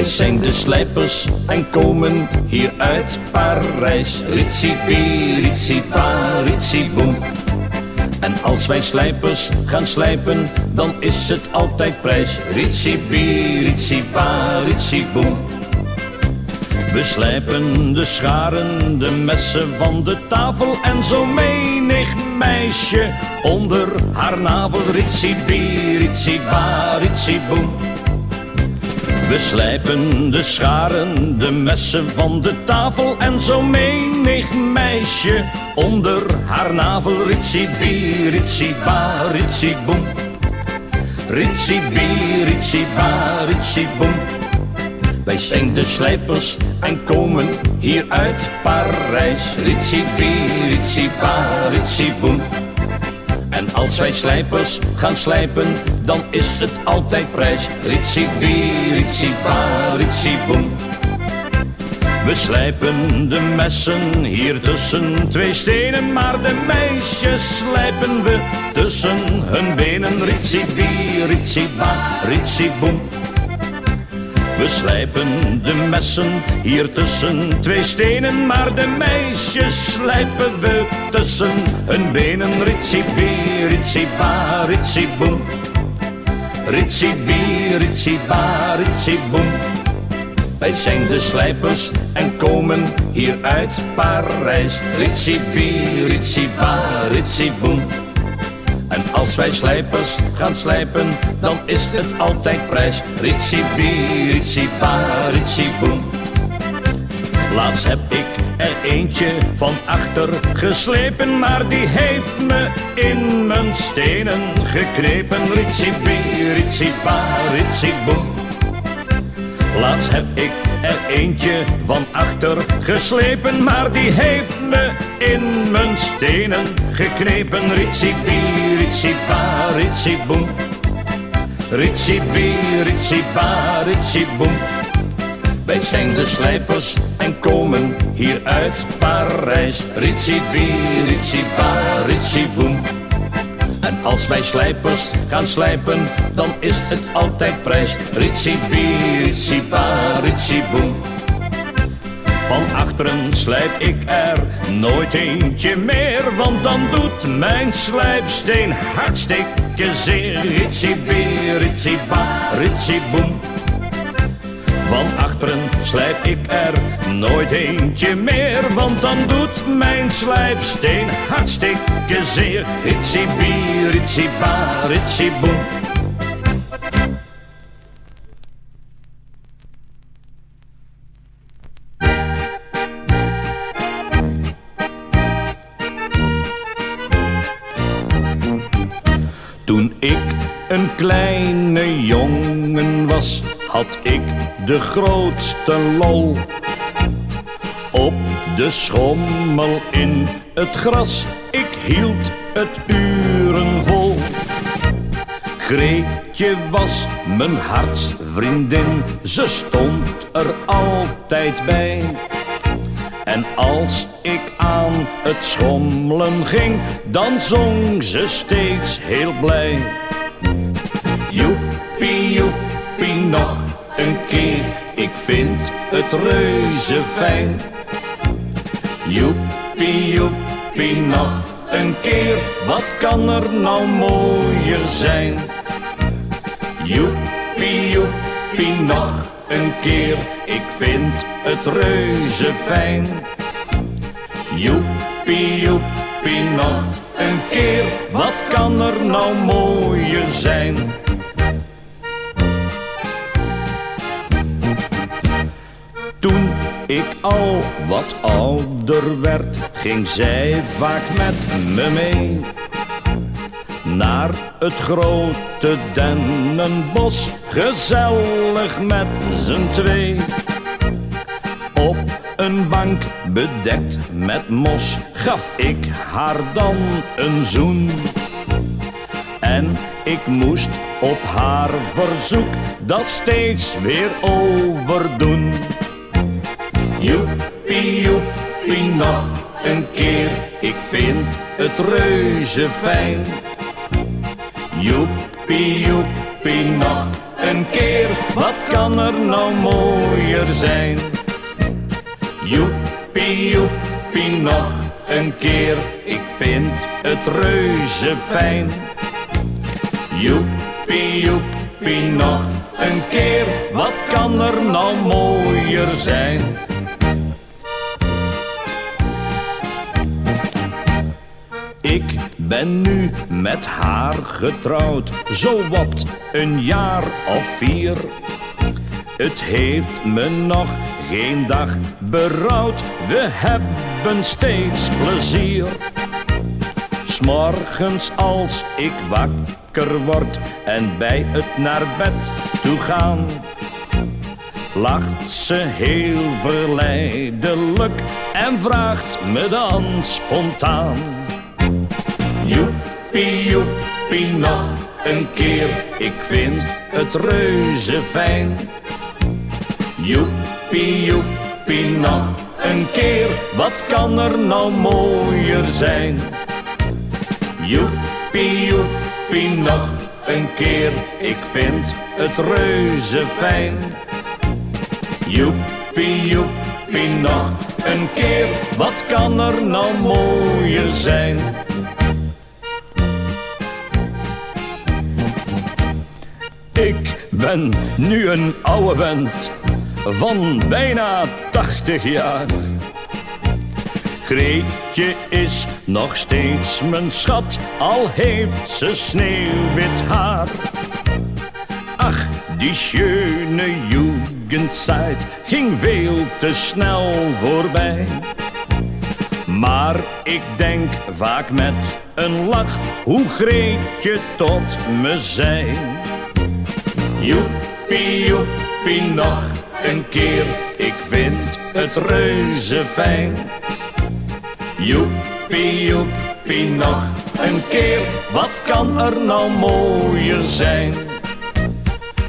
Wij zijn de slijpers en komen hier uit Parijs. Ritsie-bie, ritsie-pa, ritsie-boem. En als wij slijpers gaan slijpen, dan is het altijd prijs. Ritsie-bie, ritsie-pa, ritsie-boem. We slijpen de scharen, de messen van de tafel en zo menig meisje onder haar navel. Ritsie-bie, ritsie-ba, ritsie-boem. We slijpen de scharen, de messen van de tafel en zo menig meisje onder haar navel. Ritsie-bie, ritsie-ba, ritsie-boem. Ritsie-bie, ritsie-ba, ritsie-boem. Wij zijn de slijpers en komen hier uit Parijs. Ritsie-bie, ritsie-ba, ritsie-boem. En als wij slijpers gaan slijpen, dan is het altijd prijs. Ritsie-bie, ritsie-ba, ritsie-boem. We slijpen de messen hier tussen twee stenen, maar de meisjes slijpen we tussen hun benen. Ritsie-bie, ritsie-ba, ritsie-boem. We slijpen de messen hier tussen twee stenen, maar de meisjes slijpen we tussen hun benen. Ritsie-bie, ritsie-ba, ritsie-boem. Ritsie-bie, ritsie-ba, ritsie-boem. Wij zijn de slijpers en komen hier uit Parijs. Ritsie-bie, ritsie-ba, ritsie-boem. En als wij slijpers gaan slijpen, dan is het altijd prijs. Ritsie-bie, ritsie-ba, ritsie-boem. Laatst heb ik er eentje van achter geslepen, maar die heeft me in mijn stenen geknepen. Ritsie-bie, ritsie-ba, ritsie-boem. Laatst heb ik er eentje van achter geslepen, maar die heeft me in mijn stenen geknepen. Ritsie-bie, ritsie-ba, ritsie-boem. Ritsie-bie, ritsie-ba, ritsie-boem. Wij zijn de slijpers en komen hier uit Parijs. Ritsie-bie, ritsie-ba, ritsie-boem. En als wij slijpers gaan slijpen, dan is het altijd prijs. Ritsie-bie, ritsie-ba, ritsie-boem. Van achteren slijp ik er nooit eentje meer, want dan doet mijn slijpsteen hartstikke zeer. Ritsie-bie, ritsie-ba, ritsie-boem. Van achteren slijp ik er nooit eentje meer, want dan doet mijn slijpsteen hartstikke zeer. Ritsie-bie, ritsie-ba, ritsie-boem. Toen ik een kleine jongen was, had ik de grootste lol. Op de schommel in het gras, ik hield het uren vol. Greetje was mijn hartsvriendin, ze stond er altijd bij. En als ik aan het schommelen ging, dan zong ze steeds heel blij. Joepie, joepie, nog een keer, ik vind het reuze fijn. Joepie, joepie, nog een keer, wat kan er nou mooier zijn? Joepie, joepie, nog een keer, ik vind het reuze fijn. Joepie, joepie, nog een keer, wat kan er nou mooier zijn? Toen ik al wat ouder werd, ging zij vaak met me mee. Naar het grote dennenbos, gezellig met z'n twee. Op een bank bedekt met mos, gaf ik haar dan een zoen. En ik moest op haar verzoek dat steeds weer overdoen. Joepie, joepie, nog een keer, ik vind het reuze fijn. Joepie, joepie, nog een keer, wat kan er nou mooier zijn? Joepie, joepie, nog een keer, ik vind het reuze fijn. Joepie, joepie, nog een keer, wat kan er nou mooier zijn? Ik ben nu met haar getrouwd, zowat een jaar of 4. Het heeft me nog geen dag berouwd, we hebben steeds plezier. 's Morgens als ik wakker word en bij het naar bed toe gaan, lacht ze heel verleidelijk en vraagt me dan spontaan. Joepie, joepie, nog een keer, ik vind het reuze fijn. Joepie, joepie, nog een keer, wat kan er nou mooier zijn? Joepie, joepie, nog een keer, ik vind het reuze fijn. Joepie, joepie, nog een keer, wat kan er nou mooier zijn? Ik ben nu een oude vent van bijna 80 jaar. Greetje is nog steeds mijn schat, al heeft ze sneeuwwit haar. Ach, die schöne Jugendzeit ging veel te snel voorbij. Maar ik denk vaak met een lach hoe Greetje tot me zei. Joepie, joepie, nog een keer, ik vind het reuze fijn. Joepie, joepie, nog een keer, wat kan er nou mooier zijn?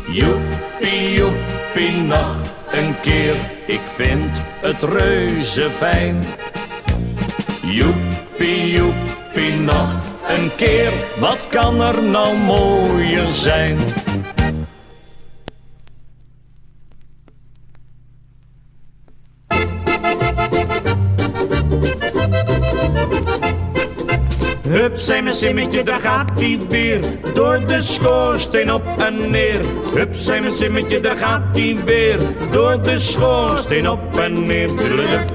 Joepie, joepie, nog een keer, ik vind het reuze fijn. Joepie, joepie, nog een keer, wat kan er nou mooier zijn? Hup, zei mijn simmetje, daar gaat hij weer, door de schoorsteen op en neer. Hup, zei mijn simmetje, daar gaat hij weer, door de schoorsteen op en neer. Dudeludup,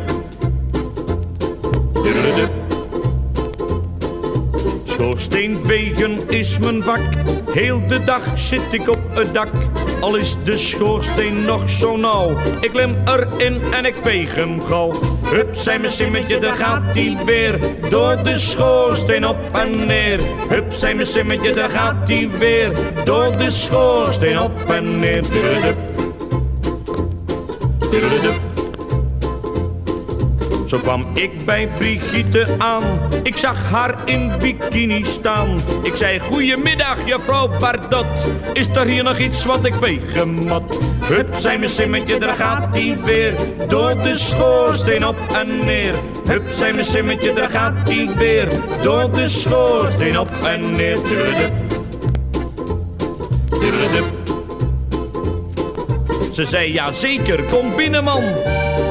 dudeludup. Schoorsteenvegen is mijn vak, heel de dag zit ik op het dak. Al is de schoorsteen nog zo nauw, ik klim erin en ik veeg hem gauw. Hup, zei mijn simmetje, daar gaat hij weer, door de schoorsteen op en neer. Hup, zei mijn simmetje, daar gaat hij weer, door de schoorsteen op en neer. Dudeludup, dudeludup. Zo kwam ik bij Brigitte aan, ik zag haar in bikini staan. Ik zei, goeiemiddag juffrouw Bardot, is er hier nog iets wat ik wegen moet? Hup, zei mijn simmetje, daar gaat hij weer, door de schoorsteen op en neer. Hup, zei mijn simmetje, daar gaat hij weer, door de schoorsteen op en neer. Dudeludup, dudeludup. Ze zei, ja zeker, kom binnen man,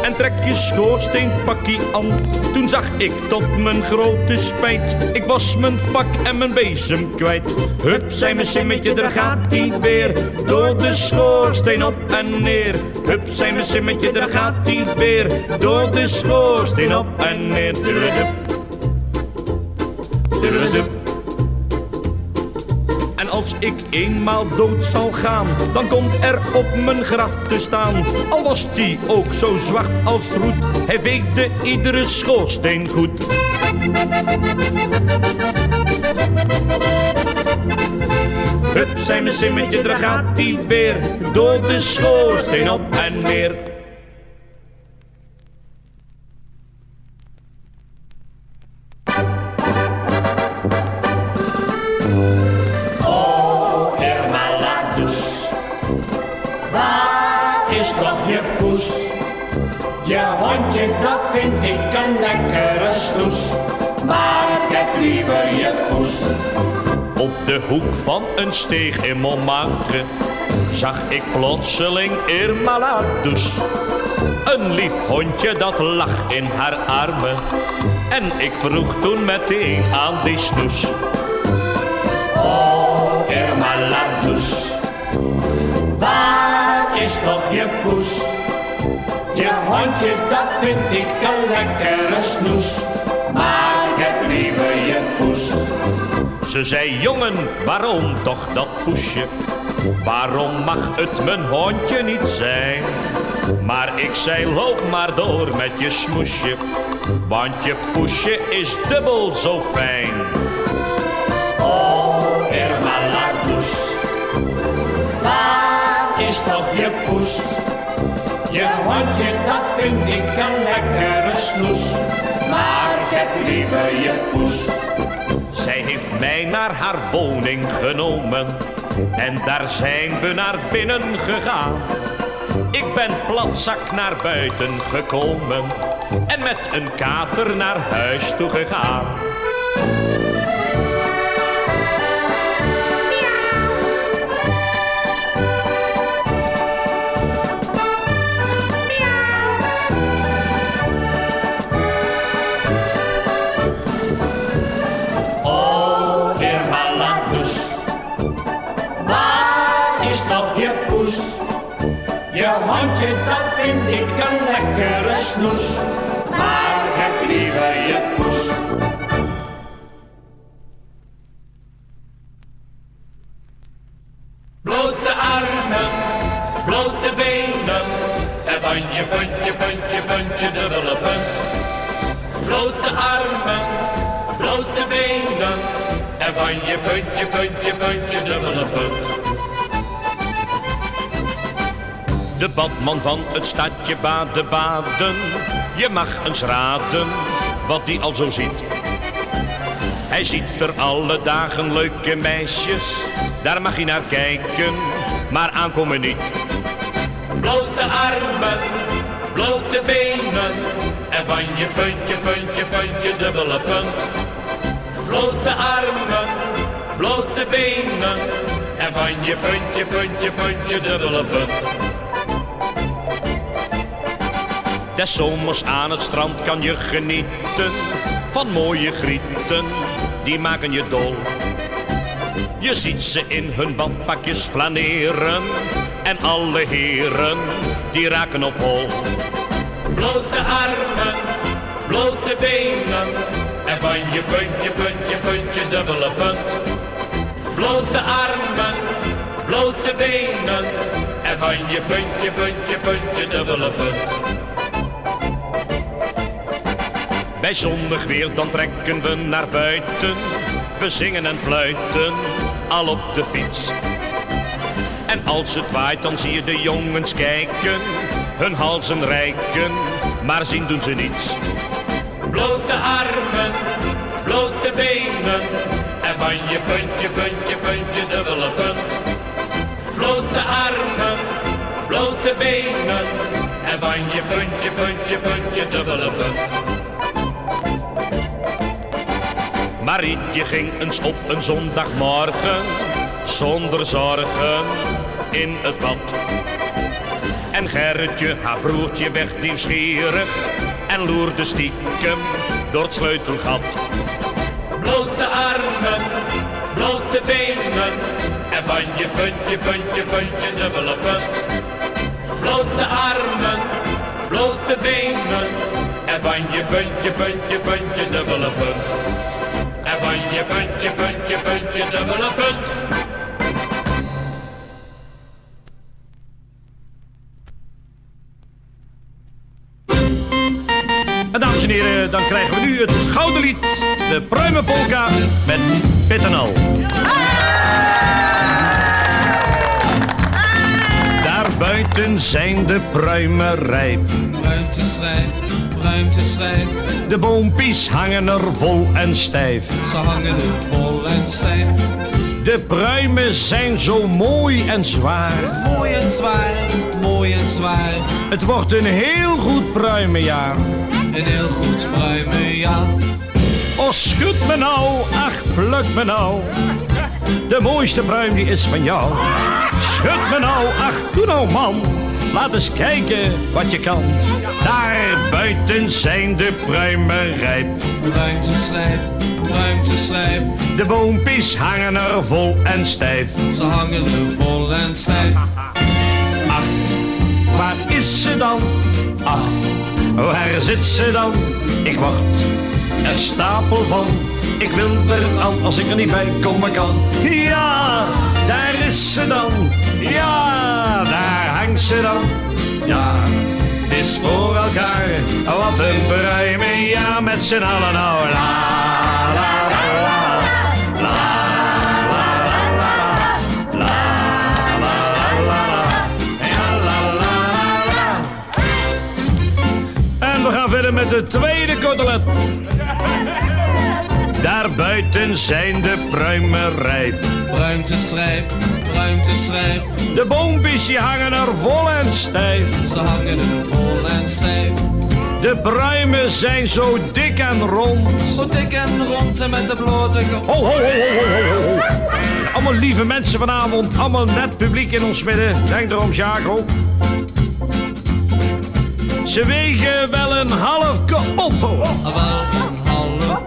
en trek je schoorsteenpakkie aan. Toen zag ik tot mijn grote spijt, ik was mijn pak en mijn bezem kwijt. Hup, zei mijn simmetje, daar gaat hij weer, door de schoorsteen op en neer. Hup, zei mijn simmetje, daar gaat hij weer, door de schoorsteen op en neer. Dudeludup, dudeludup. En als ik eenmaal dood zal gaan, dan komt er op mijn graf te staan. Al was die ook zo zwart als roet, hij weegde iedere schoorsteen goed. Hup, zei mijn simmetje, daar gaat hij weer, door de schoorsteen op en neer. Is toch je poes, je hondje, dat vind ik een lekkere snoes, maar ik heb liever je poes. Op de hoek van een steeg in Montmartre zag ik plotseling Irma la douce. Een lief hondje dat lag in haar armen en ik vroeg toen meteen aan die snoes. Oh, Irma la douce, waar is toch je poes? Je hondje, dat vind ik een lekkere snoes, maar ik heb liever je poes. Ze zei, jongen, waarom toch dat poesje? Waarom mag het mijn hondje niet zijn? Maar ik zei, loop maar door met je smoesje, want je poesje is dubbel zo fijn. Oh, Irma la douce, waar is toch je poes? Je hondje, dat vind ik een lekkere snoes, maar ik heb liever je poes. Zij heeft mij naar haar woning genomen en daar zijn we naar binnen gegaan. Ik ben platzak naar buiten gekomen en met een kater naar huis toe gegaan. Oh, Irma la douce, waar is toch je poes? Je hondje, dat vind ik een lekkere snoes, maar ik heb liever je poes. Blote armen, blote benen, en van je puntje, puntje, puntje, dubbele punt. Blote armen, blote benen, en van je puntje, puntje, puntje, dubbele punt. De badman van het stadje Baden-Baden, je mag eens raden wat die al zo ziet. Hij ziet er alle dagen leuke meisjes, daar mag hij naar kijken, maar aankomen niet. Blote armen, blote benen, en van je puntje, puntje, puntje, dubbele punt. Blote armen, blote benen, en van je puntje, puntje, puntje, dubbele punt. Des zomers aan het strand kan je genieten van mooie grieten, die maken je dol. Je ziet ze in hun badpakjes flaneren en alle heren, die raken op hol. Blote armen, blote benen, en van je puntje, puntje, puntje, dubbele punt. Blote armen, blote benen, en van je puntje, puntje, puntje, dubbele punt. Bij zonnig weer dan trekken we naar buiten, we zingen en fluiten, al op de fiets. En als het waait dan zie je de jongens kijken, hun halzen reiken, maar zien doen ze niets. Blote armen, blote benen, en van je puntje, puntje, puntje, dubbele punt. Blote armen, blote benen, en van je puntje, puntje, puntje, dubbele punt. Marietje ging eens op een zondagmorgen, zonder zorgen, in het bad. En Gerritje, haar broertje, werd nieuwsgierig en loerde stiekem door het sleutelgat. Blote armen, blote benen, en van je puntje, puntje, puntje, dubbele punt. Blote armen, blote benen, en van je puntje, puntje, puntje, dubbele punt. En van je puntje, puntje, puntje, dubbele punt. En dames en heren, dan krijgen we nu het gouden lied, de Pruimenpolka met Pit en al. Daar buiten zijn de pruimen rijp. Ruimte schrijft. De boompies hangen er vol en stijf. Ze hangen er vol en stijf. De pruimen zijn zo mooi en zwaar. Mooi en zwaar, mooi en zwaar. Het wordt een heel goed pruimenjaar. Een heel goed pruimenjaar. Oh, schud me nou, ach, pluk me nou. De mooiste pruim die is van jou. Schud me nou, ach doe nou man. Laat eens kijken wat je kan. Daar buiten zijn de pruimen rijp. Ruimte slijp. De boompjes hangen er vol en stijf. Ze hangen er vol en stijf. Ach, waar is ze dan? Ach, waar zit ze dan? Ik wacht er stapel van. Ik wil er aan als ik er niet bij komen kan. Ja, daar is ze dan. Ja, daar hangt ze dan. Ja, het is voor elkaar. Wat een pruiming, ja, met z'n allen nou. La, la, la, la, la, la, la, la, la, ja, la, la, la. En we gaan verder met de tweede cotelet. Daar buiten zijn de pruimen rijp. Ruimte slijp. De boompjes die hangen er vol en stijf. Ze hangen er vol en stijf. De pruimen zijn zo dik en rond. Zo dik en rond en met de blote kop. Ho, ho, ho, ho, ho, ho. Allemaal lieve mensen vanavond. Allemaal net publiek in ons midden. Denk erom, Jaco. Ze wegen wel een half kapot. Wel een half.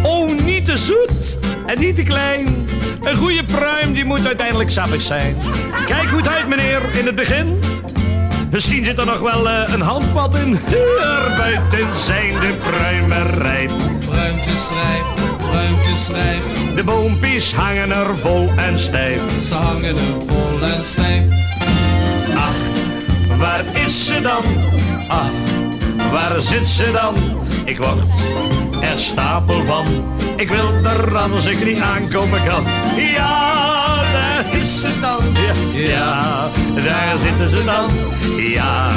Oh, niet te zoet en niet te klein. Een goede pruim die moet uiteindelijk sappig zijn. Kijk goed uit meneer in het begin. Misschien zit er nog wel een handvat in. Er buiten zijn de pruimen rijp. Ruimte slijp. De boompjes hangen er vol en stijf. Ze hangen er vol en stijf. Ach, waar is ze dan? Ach, waar zit ze dan? Ik wacht er stapel van. Ik wil eraan als ik niet aankomen kan. Ja, daar is ze dan. Ja, daar zitten ze dan. Ja,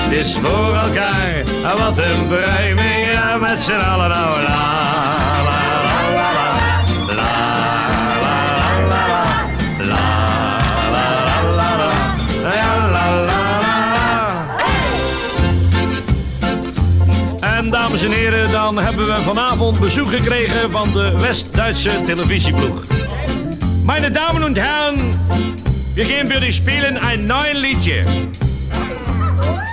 het is voor elkaar. Wat een pruiming, ja, met z'n allen nou. La, la, la, la, la, la, la, la, la, la, la, la, la, la. En dames en heren, dan hebben we vanavond bezoek gekregen van de West-Duitse televisieploeg. Meine Damen und Herren, wir gehen für dich spielen ein neues Liedje.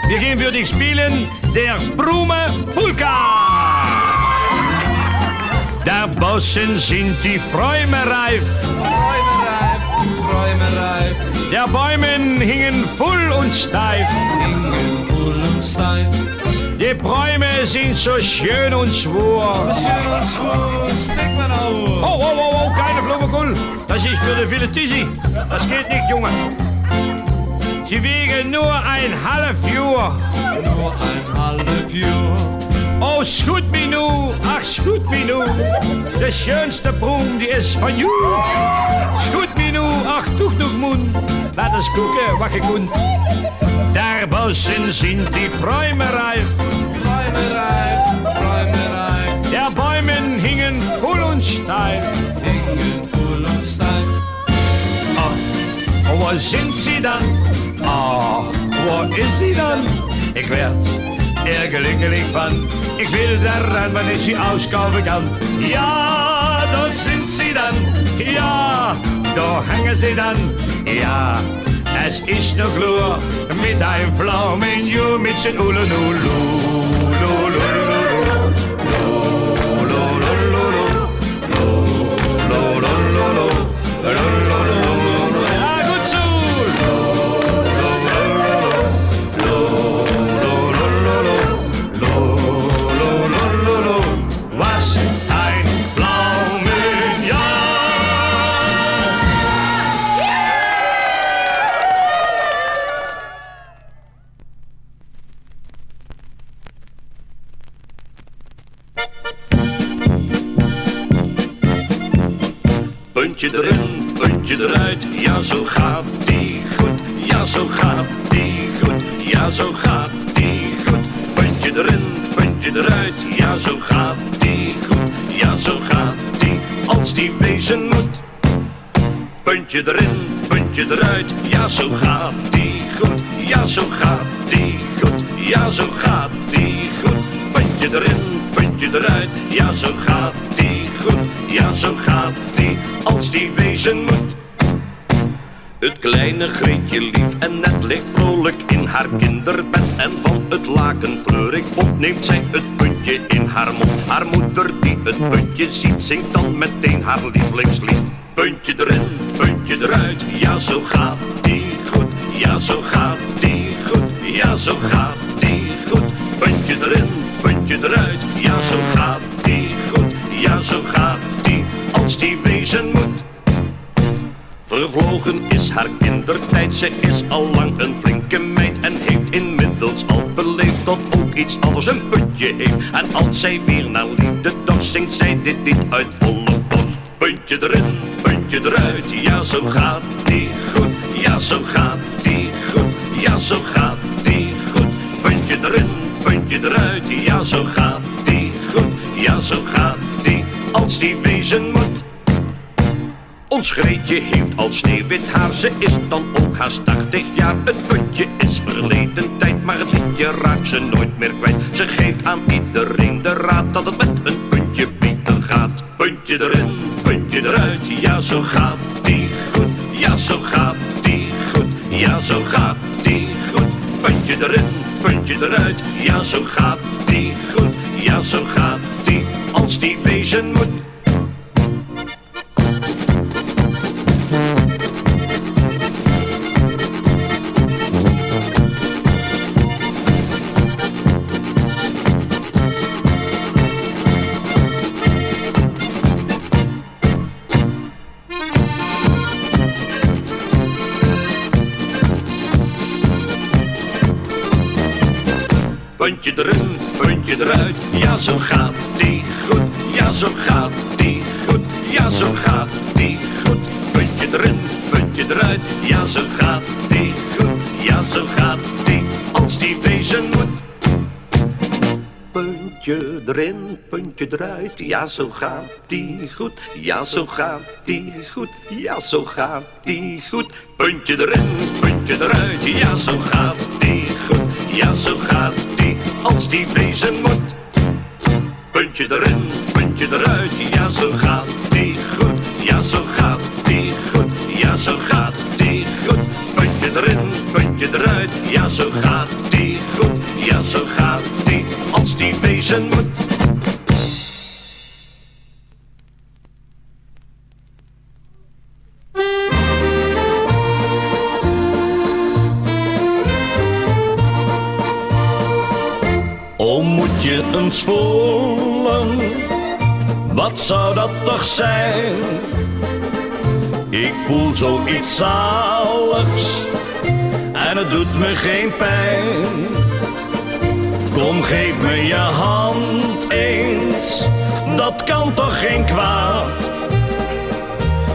Wir gehen für dich spielen der Brumme Polka. Da draußen sind die Träume reif. Der Bäume hingen voll und steif. Die Bäume sind so schön und schwur. Stik maar nou. Oh, oh, oh, oh, keine Flummerkull. Das ist für die Filetisi. Das geht nicht, Junge. Sie wiegen nur ein halb Jahr. Nur ein half Jahr. Oh, schut mich nu, ach, schut mich nu. De schönste Brum, die ist von you. Schut mich nu, ach, tuch Mund. Laat eens gucken, wat je kunt. Daar buiten sind die Träume reif. Der Bäume hingen voll und steif. Ach, wo sind sie dann? Ach, wo ist sie dann? Ich werd's ärgerlich van. Ich will daran, wann ich sie auskaufen kann. Ja, dort sind sie dann. Ja, da hängen sie dann. Ja, es ist nur klar, mit einem Pflaumenjur, mit zijn Ulululu. Puntje erin, puntje eruit, ja zo gaat die goed. Ja zo gaat die goed, ja zo gaat die goed. Puntje erin, puntje eruit, ja zo gaat die goed. Ja zo gaat die, als die wezen moet. Puntje erin, puntje eruit, ja zo gaat die goed. Ja zo gaat die goed, ja zo gaat die goed. Puntje erin, puntje eruit, ja zo gaat die goed. ja zo gaat die, als die wezen moet. Het kleine Greetje lief en net ligt vrolijk in haar kinderbed. En van het laken fleurig opneemt zij het puntje in haar mond. Haar moeder die het puntje ziet, zingt dan meteen haar lievelingslied. Puntje erin, puntje eruit, ja zo gaat die goed. Ja zo gaat die goed, ja zo gaat die goed. Puntje erin, puntje eruit, ja zo gaat die goed. Ja zo gaat die, als die wezen moet. Vervlogen is haar kindertijd, ze is al lang een flinke meid. En heeft inmiddels al beleefd dat ook iets anders een puntje heeft. En als zij weer naar liefde dorst, zingt zij dit lied uit volle borst. Puntje erin, puntje eruit, ja zo gaat die goed. Ja zo gaat die goed, ja zo gaat die goed. Puntje erin, puntje eruit, ja zo gaat die goed. Ja zo gaat die, als die wezen moet. Ons Greetje heeft al sneeuwwit haar, ze is dan ook haast 80 jaar. Het puntje is verleden tijd, maar het liedje raakt ze nooit meer kwijt. Ze geeft aan iedereen de raad dat het met een puntje beter gaat. Puntje erin, puntje eruit, ja zo gaat die goed. Ja zo gaat die goed, ja zo gaat die goed. Puntje erin, puntje eruit, ja zo gaat die goed. Ja zo gaat die, als die wezen moet. Puntje erin, puntje eruit, ja zo gaat die goed. Ja zo gaat die goed, ja zo gaat die goed. Puntje erin, puntje eruit, ja zo gaat die goed. Ja zo gaat die, als die wezen moet. Puntje erin, puntje eruit, ja zo gaat die goed. Ja zo gaat die goed, ja zo gaat die goed. Puntje erin, puntje eruit, ja zo gaat die goed. Ja zo gaat die, als die wezen moet. Puntje erin, puntje eruit, ja zo gaat die goed. Ja zo gaat die goed, ja zo gaat die goed. Puntje erin, puntje eruit, ja zo gaat die goed. Ja zo gaat die, als die wezen moet. Oh, moet je eens voelen, wat zou dat toch zijn? Ik voel zoiets zaligs en het doet me geen pijn. Kom, geef me je hand eens, dat kan toch geen kwaad?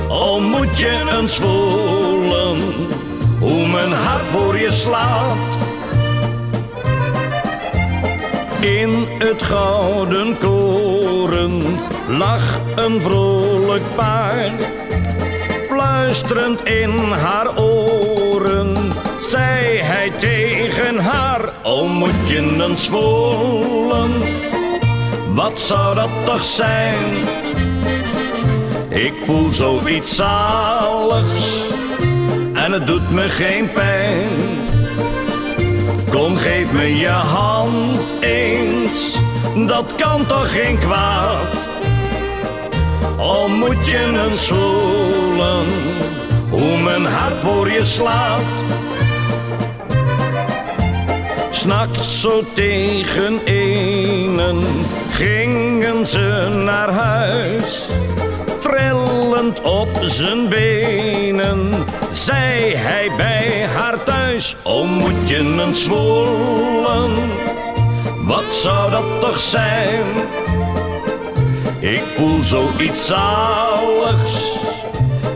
Oh, moet je eens voelen, hoe mijn hart voor je slaat. In het gouden koren lag een vrolijk paar. Fluisterend in haar oren zei hij tegen haar: oh, moet je eens voelen, wat zou dat toch zijn? Ik voel zoiets zaligs en het doet me geen pijn. Kom, geef me je hand eens, dat kan toch geen kwaad? Al moet je eens voelen, hoe mijn hart voor je slaat. 's Nachts zo tegen enen gingen ze naar huis. Trillend op zijn benen zei hij bij haar thuis: oh, moet je eens voelen, wat zou dat toch zijn? Ik voel zoiets zaligs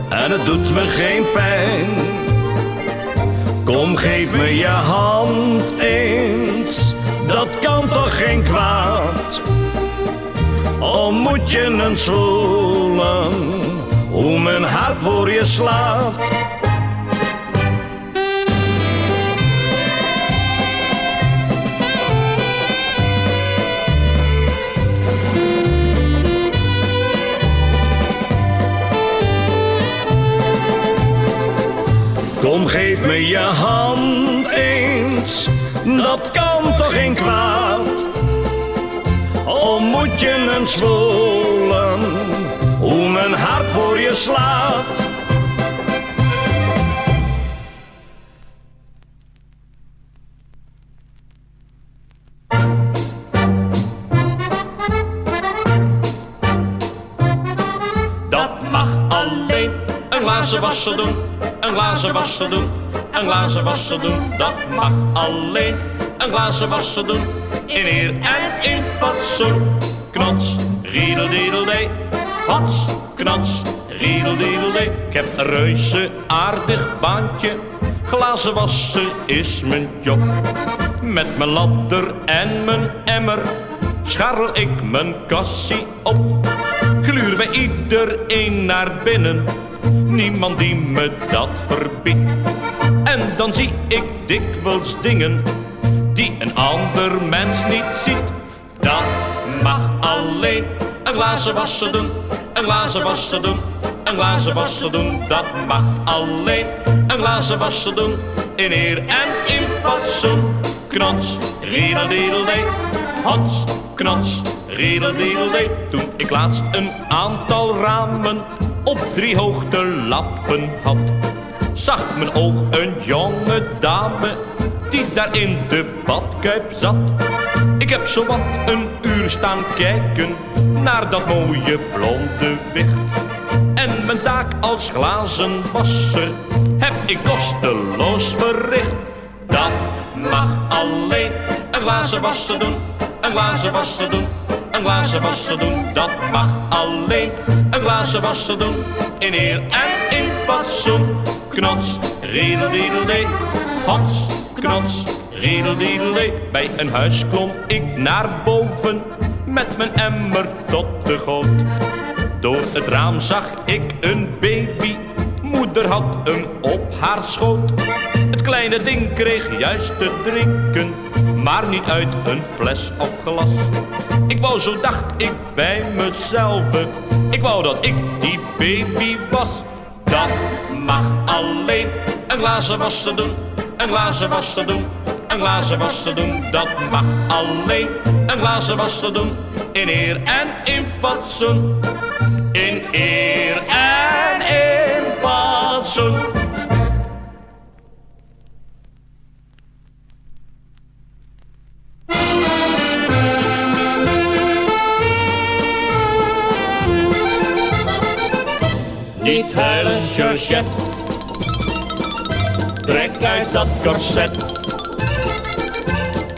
en het doet me geen pijn. Kom, geef me je hand eens, dat kan toch geen kwaad? Al moet je eens voelen, hoe mijn hart voor je slaat. Kom, geef me je hand eens, dat kan toch geen kwaad. Al moet je eens voelen hoe mijn hart voor je slaat. Dat mag alleen een glazen wasser doen, een glazen wasser doen, een glazen wasser doen. Dat mag alleen een glazen wasser doen, in eer en in fatsoen. Knots, riedeldiedeldee, hots, knots, riedeldiedeldee. Ik heb een reuze aardig baantje, glazen wassen is mijn job. Met mijn ladder en mijn emmer scharrel ik mijn kassie op. Gluur bij iedereen naar binnen, niemand die me dat verbiedt. En dan zie ik dikwijls dingen die een ander mens niet ziet. Dat mag alleen een glazen wasser doen, een glazen wasser doen, een glazen wasser doen. Dat mag alleen een glazen wasser doen, in eer en in fatsoen. Knots, riedeldiedeldee, hots, knots, riedeldiedeldee. Toen ik laatst een aantal ramen op 3 hoogtelappen had, zag mijn oog een jonge dame die daar in de badkuip zat. Ik heb zowat een uur staan kijken naar dat mooie blonde wicht. En mijn taak als glazenwasser heb ik kosteloos verricht. Dat mag alleen een glazen wasser doen, een glazen wasser doen, een glazen wasser doen. Dat mag alleen een glazen wasser doen, in eer en in fatsoen. Knots, riedeldiedeldee, hots, knots, riedeldiedeldee. Bij een huis klom ik naar boven met mijn emmer tot de goot. Door het raam zag ik een baby, moeder had hem op haar schoot. Het kleine ding kreeg juist te drinken, maar niet uit een fles of glas. Ik wou, zo dacht ik bij mezelf, ik wou dat ik die baby was. Dat mag alleen een glazen wasser doen, een glazen wasser doen, een glazen wasser doen. Dat mag alleen een glazen wasser doen, in eer en in fatsoen. In eer en in fatsoen. Niet huilen, Georgette, trek uit dat corset.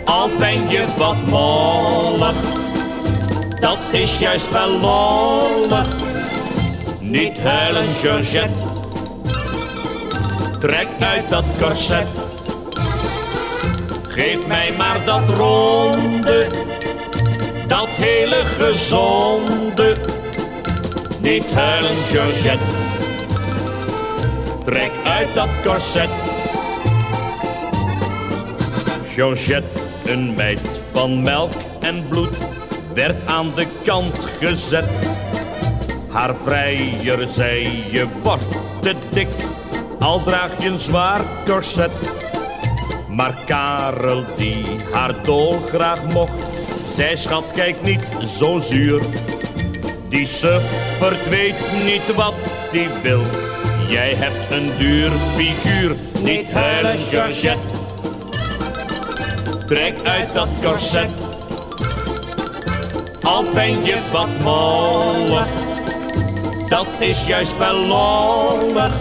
Al ben je wat mollig, dat is juist wel lollig. Niet huilen, Georgette, trek uit dat corset. Geef mij maar dat ronde, dat hele gezonde. Niet huilen, Georgette, trek uit dat corset. Georgette, een meid van melk en bloed, werd aan de kant gezet. Haar vrijer zei, je wordt te dik, al draag je een zwaar corset. Maar Karel, die haar dolgraag mocht, zei, schat, kijk niet zo zuur. Die suffert weet niet wat die wil, jij hebt een duur figuur. Niet huilen, Georgette, trek uit dat corset. Al ben je wat mollig, dat is juist wel lollig.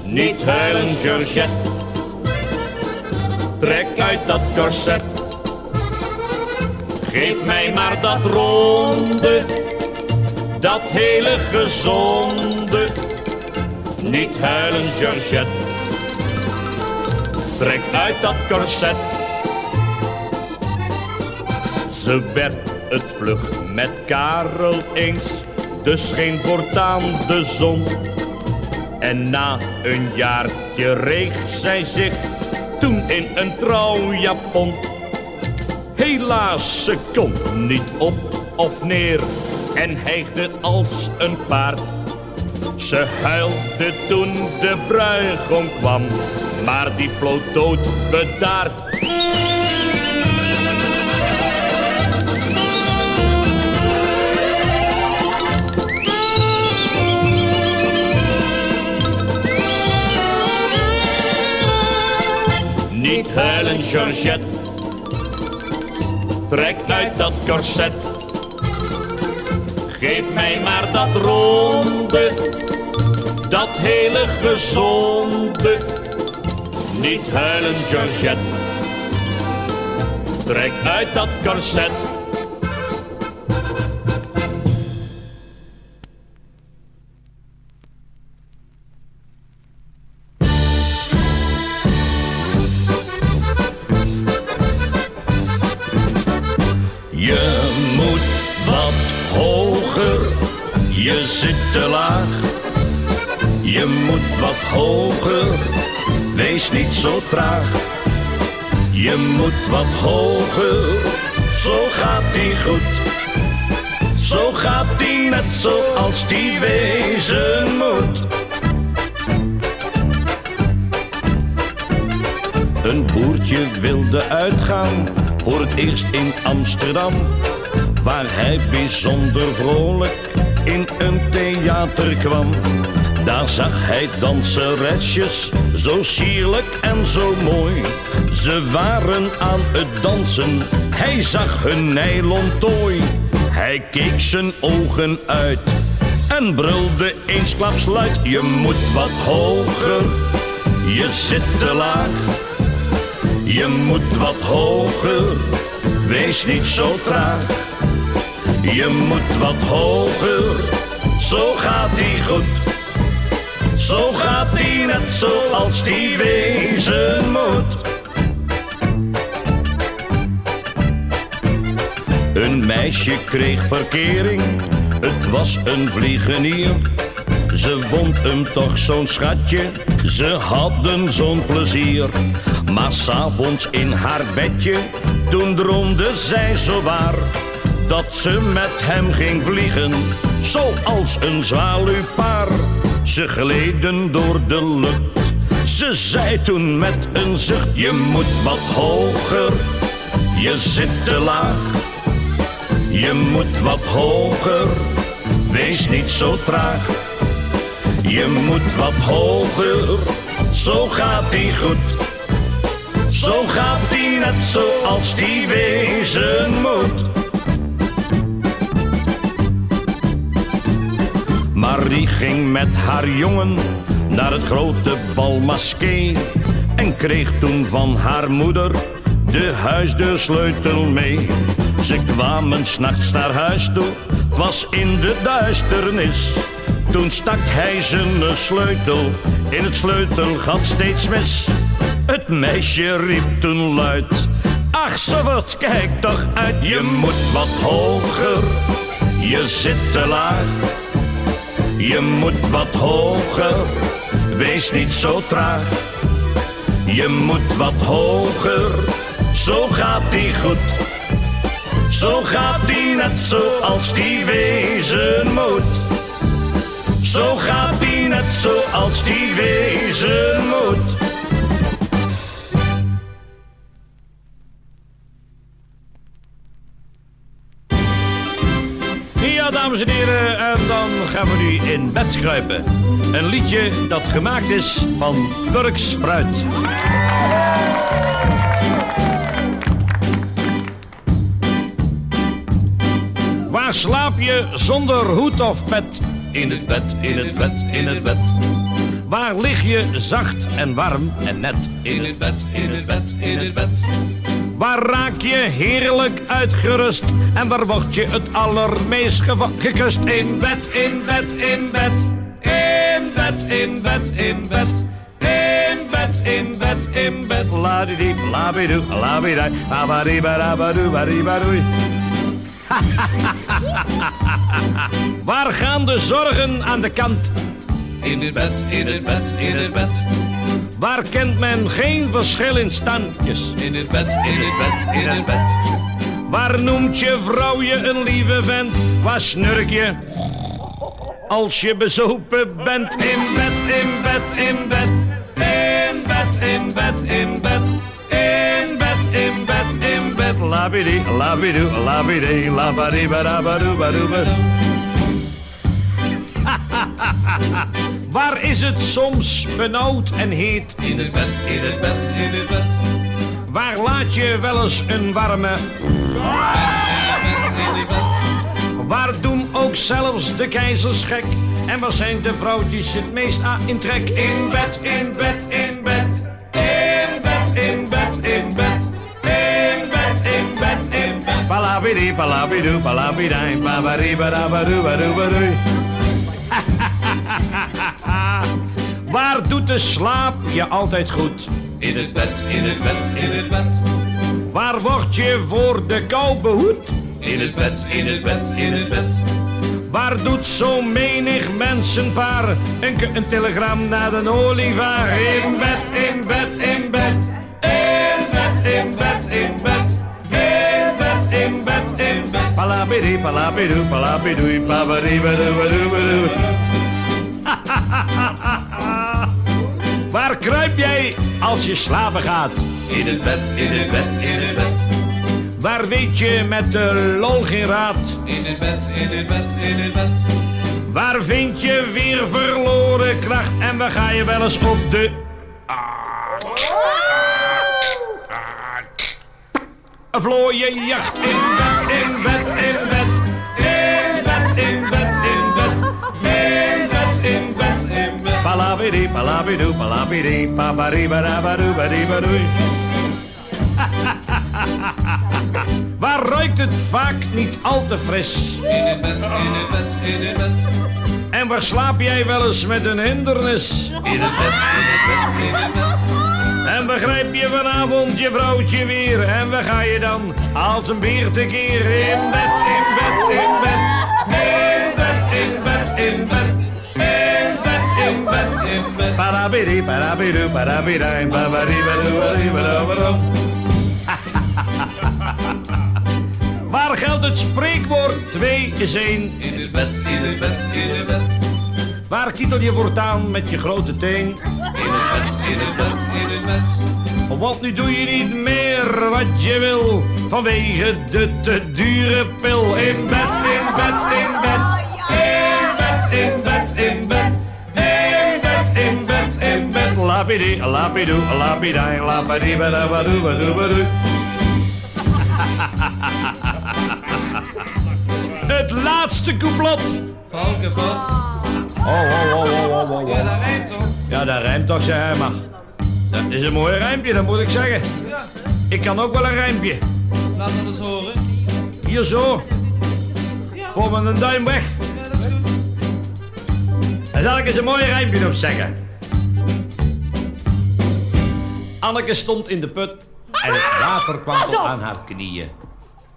Niet huilen, Georgette, trek uit dat corset. Geef mij maar dat ronde, dat hele gezonde. Niet huilen, Georgette, trek uit dat corset. Ze werd het vlug met Karel eens, dus scheen voortaan de zon. En na een jaartje reeg zij zich toen in een trouwjapon. Helaas, ze kon niet op of neer en hijgde als een paard. Ze huilde toen de bruigom kwam, maar die floot dood bedaard. Niet huilen, Georgette, trek uit dat corset. Geef mij maar dat ronde, dat hele gezonde. Niet huilen, Georgette, trek uit dat corset. Je moet wat hoger, je zit te laag. Je moet wat hoger, wees niet zo traag. Je moet wat hoger, zo gaat die goed. Zo gaat die net zoals die wezen moet. Een boertje wilde uitgaan, voor het eerst in Amsterdam, waar hij bijzonder vrolijk in een theater kwam. Daar zag hij danseresjes, zo sierlijk en zo mooi. Ze waren aan het dansen, hij zag hun nylontooi. Hij keek zijn ogen uit en brulde eensklaps luid. Je moet wat hoger, je zit te laag. Je moet wat hoger, wees niet zo traag. Je moet wat hoger, zo gaat die goed. Zo gaat die net zoals die wezen moet. Een meisje kreeg verkering, het was een vliegenier. Ze vond hem toch zo'n schatje, ze hadden zo'n plezier. Maar 's avonds in haar bedje, toen droomde zij zo waar, dat ze met hem ging vliegen, zoals een zwaluwpaar. Ze gleden door de lucht, ze zei toen met een zucht. Je moet wat hoger, je zit te laag. Je moet wat hoger, wees niet zo traag. Je moet wat hoger, zo gaat die goed. Zo gaat die net zoals die wezen moet. Marie ging met haar jongen naar het grote bal Masqué en kreeg toen van haar moeder de huisdeursleutel mee. Ze kwamen 's nachts naar huis toe, het was in de duisternis. Toen stak hij zijn sleutel in het sleutelgat steeds mis. Het meisje riep toen luid, ach zo wat, kijk toch uit. Je moet wat hoger, je zit te laag. Je moet wat hoger, wees niet zo traag. Je moet wat hoger, zo gaat die goed. Zo gaat die net zoals die wezen moet. Zo gaat die net zoals die wezen moet. Ja, dames en heren, en dan gaan we nu in bed kruipen. Een liedje dat gemaakt is van Turks fruit. Waar slaap je zonder hoed of pet? In het bed, in het bed, in het bed. Waar lig je zacht en warm en net? In het bed, in het bed, in het bed. Waar raak je heerlijk uitgerust en waar word je het allermeest gekust? In bed, in bed, in bed. In bed, in bed, in bed. In bed, in bed, in bed. La-di-di, la-bi-do, la-bi-da, la-ba-di-ba-da-ba-do-ba-di-ba-doei. Waar gaan de zorgen aan de kant? In het bed, in het bed, in het bed. Waar kent men geen verschil in standjes? In het bed, in het bed, in het bed. Waar noemt je vrouw je een lieve vent? Waar snurk je? als je bezopen bent. In bed, in bed, in bed. In bed, in bed, in bed. In bed, in bed, in bed. Labidi, labidu, labidi, labadi, badabadu, badubadu. Waar is het soms benauwd en heet? In het bed, in het bed, in het bed. Waar laat je wel eens een warme? In het bed. Waar doen ook zelfs de keizers gek? En waar zijn de vrouwtjes het meest in trek? In bed, in bed, in bed. In bed, in bed, in bed. In bed, in bed, in bed. Palabidi, palabidu, palabidai, babadibadabadu, badubadu. Waar doet de slaap je altijd goed? In het bed, in het bed, in het bed. Waar word je voor de kou behoed? In het bed, in het bed, in het bed. Waar doet zo menig mensenpaar een telegram naar de olievaar? In bed, in bed, in bed. In bed, in bed, in bed. In bed, in bed, in bed. Palabidi, palabidu, palabidui, babadibadubadubadu. Waar kruip jij als je slapen gaat? In het bed, in het bed, in het bed. Waar weet je met de lol geen raad? In het bed, in het bed, in het bed. Waar vind je weer verloren kracht? En waar ga je wel eens op de... Een vlooienjacht in bed, in bed, in bed. In bed, in bed, in bed. In bed, in bed, in bed. Palabidi, palabidu, palabidi, pabaribadabadubadibadui. Waar ruikt het vaak niet al te fris? In het bed, in het bed, in het bed. En waar slaap jij wel eens met een hindernis? In het bed, in het bed, in het bed. En begrijp je vanavond je vrouwtje weer? En waar ga je dan als een beer tekeer? In bed, in bed, in bed. In bed, in bed, in bed. In bed, in bed, in bed. Parabidi, parabidu, parabidai, babadibadu, badibadu. Waar geldt het spreekwoord 2 is 1? In het bed, in het bed, in het bed. Waar kietel je voortaan met je grote teen? In het bed, in het bed, in het bed. Want nu doe je niet meer wat je wil vanwege de te dure pil. In bed, in bed, in bed. In bed, in bed, in bed. In bed, in bed, in bed. Lapidi, lapidu, lapidai, lapadibadabadubadubadu. Het laatste couplet. Valkenpot. Oh. Ja, dat rijmt toch? Ja, dat rijmt toch, zeg hij maar. Dat is een mooi rijmpje, dat moet ik zeggen. Ja. Ik kan ook wel een rijmpje. Laat dat eens horen. Hier zo. Voor met een duim weg. Ja, dat is goed. Dan zal ik eens een mooi rijmpje op zeggen. Anneke stond in de put en het water kwam tot aan haar knieën.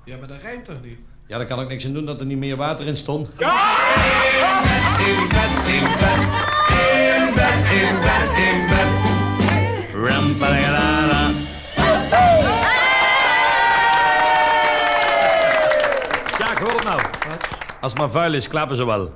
Ja, maar dat rijmt toch niet? Ja, daar kan ik niks aan doen dat er niet meer water in stond. In bed, in bed, in bed, in bed, in bed. Rampalagadada. Ja, ik hoor het nou. Als het maar vuil is, klappen ze wel.